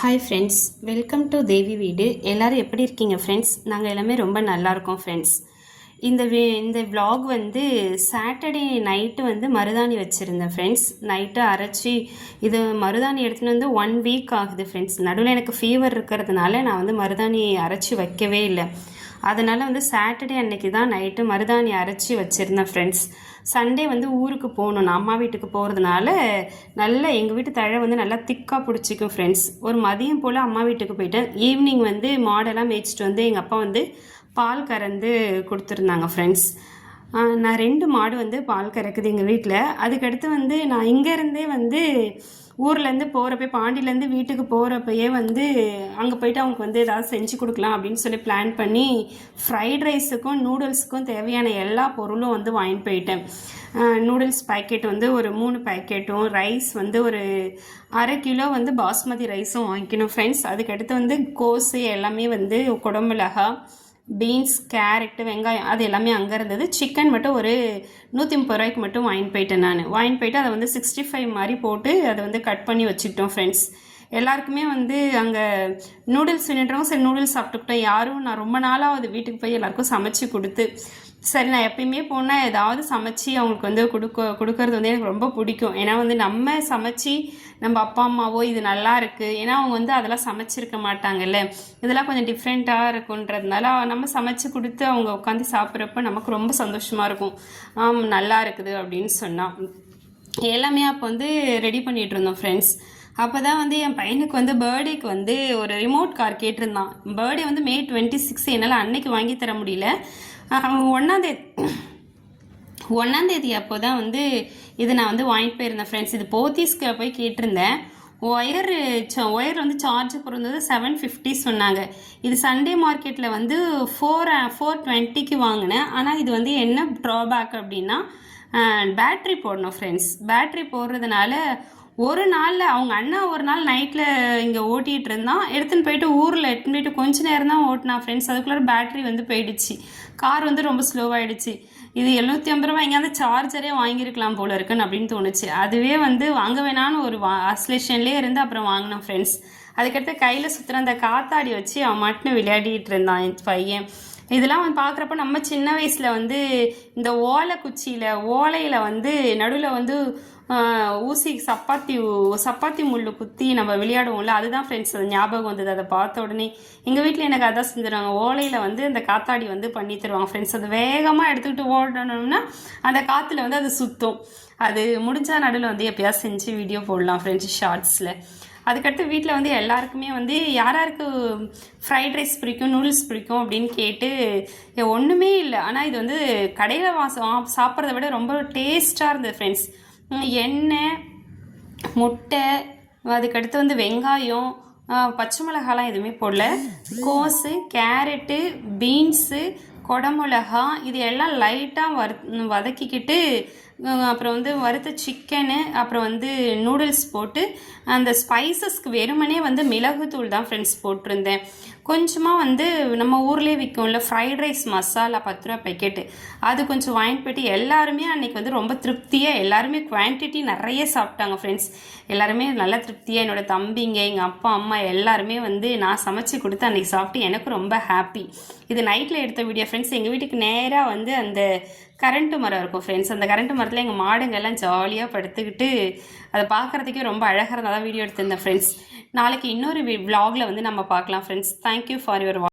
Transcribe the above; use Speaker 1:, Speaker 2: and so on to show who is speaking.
Speaker 1: Hi friends, welcome to தேவி வீடு. எல்லோரும் எப்படி இருக்கீங்க ஃப்ரெண்ட்ஸ்? நாங்கள் எல்லாமே ரொம்ப நல்லா இருக்கோம் ஃப்ரெண்ட்ஸ். இந்த vlog வந்து சாட்டர்டே நைட்டு வந்து மருதாணி வச்சுருந்தேன் ஃப்ரெண்ட்ஸ். நைட்டு அரைச்சி இது மருதாணி எடுத்துகிட்டு வந்து 1 வீக் ஆகுது ஃப்ரெண்ட்ஸ். நடுவில் எனக்கு ஃபீவர் இருக்கிறதுனால நான் வந்து மருதாணி அரைச்சி வைக்கவே இல்லை. அதனால் வந்து சாட்டர்டே அன்னைக்கு தான் நைட்டு மருதாணி அரைச்சி வச்சுருந்தேன் ஃப்ரெண்ட்ஸ். சண்டே வந்து ஊருக்கு போகணும், நான் அம்மா வீட்டுக்கு போகிறதுனால நல்லா எங்கள் வீட்டு தழை வந்து நல்லா திக்காக பிடிச்சிக்கும் ஃப்ரெண்ட்ஸ். ஒரு மதியம் போல் அம்மா வீட்டுக்கு போயிட்டேன். ஈவினிங் வந்து மாடெல்லாம் மேய்ச்சிட்டு வந்து எங்கள் அப்பா வந்து பால் கறந்து கொடுத்துருந்தாங்க ஃப்ரெண்ட்ஸ். நான் 2 மாடு வந்து பால் கறக்குது எங்கள் வீட்டில். அதுக்கடுத்து வந்து நான் இங்கேருந்தே வந்து ஊர்லேருந்து போகிறப்ப பாண்டியிலேருந்து வீட்டுக்கு போகிறப்பயே வந்து அங்கே போய்ட்டு அவங்களுக்கு வந்து ஏதாவது செஞ்சு கொடுக்கலாம் அப்படின்னு சொல்லி பிளான் பண்ணி ஃப்ரைட் ரைஸுக்கும் நூடுல்ஸுக்கும் தேவையான எல்லா பொருளும் வந்து வாங்கிட்டு போயிட்டேன். நூடுல்ஸ் பேக்கெட் வந்து ஒரு 3 பேக்கெட்டும், ரைஸ் வந்து ஒரு 1/2 கிலோ வந்து பாஸ்மதி ரைஸும் வாங்கிக்கணும் ஃப்ரெண்ட்ஸ். அதுக்கடுத்து வந்து கோஸு எல்லாமே வந்து குடமிளகா, பீன்ஸ், கேரட்டு, வெங்காயம் அது எல்லாமே அங்கே இருந்தது. சிக்கன் மட்டும் ஒரு 130 ரூபாய்க்கு மட்டும் வாங்கிட்டு போயிட்டேன். வாங்கிட்டு போயிட்டு அதை வந்து 65 மாதிரி போட்டு அதை வந்து கட் பண்ணி வச்சுக்கிட்டோம் ஃப்ரெண்ட்ஸ். எல்லாருக்குமே வந்து அங்கே நூடுல்ஸ் வேணுன்றவங்க சரி நூடுல்ஸ் சாப்பிட்டுக்கிட்டோம். யாரும் நான் ரொம்ப நாளாக வீட்டுக்கு போய் எல்லாருக்கும் சமைச்சு கொடுத்து சரி நான் எப்பயுமே போனால் ஏதாவது சமைச்சு அவங்களுக்கு வந்து கொடுக்கறது வந்து எனக்கு ரொம்ப பிடிக்கும். ஏன்னா வந்து நம்ம சமைச்சு நம்ம அப்பா அம்மாவோ இது நல்லா இருக்குது, ஏன்னா அவங்க வந்து அதெல்லாம் சமைச்சிருக்க மாட்டாங்கல்ல, இதெல்லாம் கொஞ்சம் டிஃப்ரெண்ட்டாக இருக்குன்றதுனால நம்ம சமைச்சு கொடுத்து அவங்க உட்காந்து சாப்பிட்றப்ப நமக்கு ரொம்ப சந்தோஷமாக இருக்கும். நல்லா இருக்குது அப்படின்னு சொன்னால் எல்லாமே அப்போ வந்து ரெடி பண்ணிகிட்டு இருந்தோம் ஃப்ரெண்ட்ஸ். அப்போ தான் வந்து என் பையனுக்கு வந்து பர்த்டேக்கு வந்து ஒரு ரிமோட் கார் கேட்டிருந்தான். பர்த்டே வந்து May 26. என்னால் அன்னைக்கு வாங்கி தர முடியல. 1ஆம் தேதி அப்போ தான் வந்து இது நான் வந்து வாங்கிட்டு போயிருந்தேன் ஃப்ரெண்ட்ஸ். இது போத்தீஸ்க்கு போய் கேட்டிருந்தேன். ஒயர் வந்து சார்ஜ் பொருந்தது 750 சொன்னாங்க. இது சண்டே மார்க்கெட்டில் வந்து 420க்கு வாங்கினேன். ஆனால் இது வந்து என்ன ட்ராபேக் அப்படின்னா பேட்ரி போடணும் ஃப்ரெண்ட்ஸ். பேட்ரி போடுறதுனால ஒரு நாளில் அவங்க அண்ணா ஒரு நாள் நைட்டில் இங்கே ஓட்டிகிட்டு இருந்தான். எடுத்துன்னு போயிட்டு ஊரில் எடுத்துன்னு போயிட்டு கொஞ்ச நேரம் தான் ஓட்டினான் ஃப்ரெண்ட்ஸ். அதுக்குள்ளே பேட்ரி வந்து போயிடுச்சு. கார் வந்து ரொம்ப ஸ்லோவாகிடுச்சு. இது 750 ரூபா எங்கேயாவது சார்ஜரே வாங்கியிருக்கலாம் போல இருக்குன்னு அப்படின்னு தோணுச்சு. அதுவே வந்து வாங்க வேணான்னு ஒரு ஆஸ்லேஷன்லேயே இருந்து அப்புறம் வாங்கினோம் ஃப்ரெண்ட்ஸ். அதுக்கடுத்து கையில் சுற்றுற அந்த காத்தாடி வச்சு அவன் மட்டும் விளையாடிட்டு இருந்தான் என் பையன். இதெல்லாம் வந்து பார்க்குறப்ப நம்ம சின்ன வயசில் வந்து இந்த ஓலையில் வந்து நடுவில் வந்து ஊசி சப்பாத்தி முள் குத்தி நம்ம விளையாடுவோம்ல, அதுதான் ஃப்ரெண்ட்ஸ் அது ஞாபகம் வந்தது. அதை பார்த்த உடனே எங்கள் வீட்டில் எனக்கு அதான் செஞ்சுருவாங்க. ஓலையில் வந்து அந்த காத்தாடி வந்து பண்ணி தருவாங்க ஃப்ரெண்ட்ஸ். அது வேகமாக எடுத்துக்கிட்டு ஓடணும்னா அந்த காற்றுல வந்து அது சுற்றும். அது முடிஞ்சால் நடுவில் வந்து எப்போயாவது செஞ்சு வீடியோ போடலாம் ஃப்ரெண்ட்ஸ் ஷார்ட்ஸில். அதுக்கடுத்து வீட்டில் வந்து எல்லாருக்குமே வந்து யாராருக்கு ஃப்ரைட் ரைஸ் பிடிக்கும், நூடுல்ஸ் பிடிக்கும் அப்படின்னு கேட்டு ஒன்றுமே இல்லை. ஆனால் இது வந்து கடையில் சாப்பிட்றத விட ரொம்ப டேஸ்ட்டாக இருந்தது ஃப்ரெண்ட்ஸ். எண்ணெய், முட்டை, அதுக்கடுத்து வந்து வெங்காயம், பச்சை மிளகாலாம் எதுவுமே போடல. கோஸு, கேரட்டு, பீன்ஸு, குடமிளகா இது எல்லாம் லைட்டாக வதக்கிக்கிட்டு அப்புறம் வந்து வறுத்த சிக்கனு, அப்புறம் வந்து நூடுல்ஸ் போட்டு அந்த ஸ்பைசஸ்க்கு வெறுமனே வந்து மிளகுத்தூள் தான் ஃப்ரெண்ட்ஸ் போட்டிருந்தேன். கொஞ்சமாக வந்து நம்ம ஊர்லேயே விற்கும்ல ஃப்ரைட் ரைஸ் மசாலா 10 ரூபா பேக்கெட்டு, அது கொஞ்சம் வாங்கிட்டு போயிட்டு எல்லாருமே அன்றைக்கி வந்து ரொம்ப திருப்தியாக எல்லாருமே குவான்டிட்டி நிறைய சாப்பிட்டாங்க ஃப்ரெண்ட்ஸ். எல்லாருமே நல்ல திருப்தியாக என்னோடய தம்பிங்க, எங்கள் அப்பா அம்மா எல்லாருமே வந்து நான் சமைச்சு கொடுத்து அன்றைக்கி சாப்பிட்டு எனக்கு ரொம்ப ஹாப்பி. இது நைட்டில் எடுத்த வீடியோ ஃப்ரெண்ட்ஸ். எங்கள் வீட்டுக்கு நேராக வந்து அந்த கரண்ட்டு மரம் இருக்கும் ஃப்ரெண்ட்ஸ். அந்த கரண்ட்டு மரத்தில் எங்கள் மாடுங்கள்லாம் ஜாலியாக படுத்துக்கிட்டு அதை பார்க்குறதுக்கே ரொம்ப அழகாக இருந்தால் தான் வீடியோ எடுத்திருந்தேன் ஃப்ரெண்ட்ஸ். நாளைக்கு இன்னொரு vlogல வந்து நம்ம பார்க்கலாம் ஃப்ரெண்ட்ஸ். Thank you for your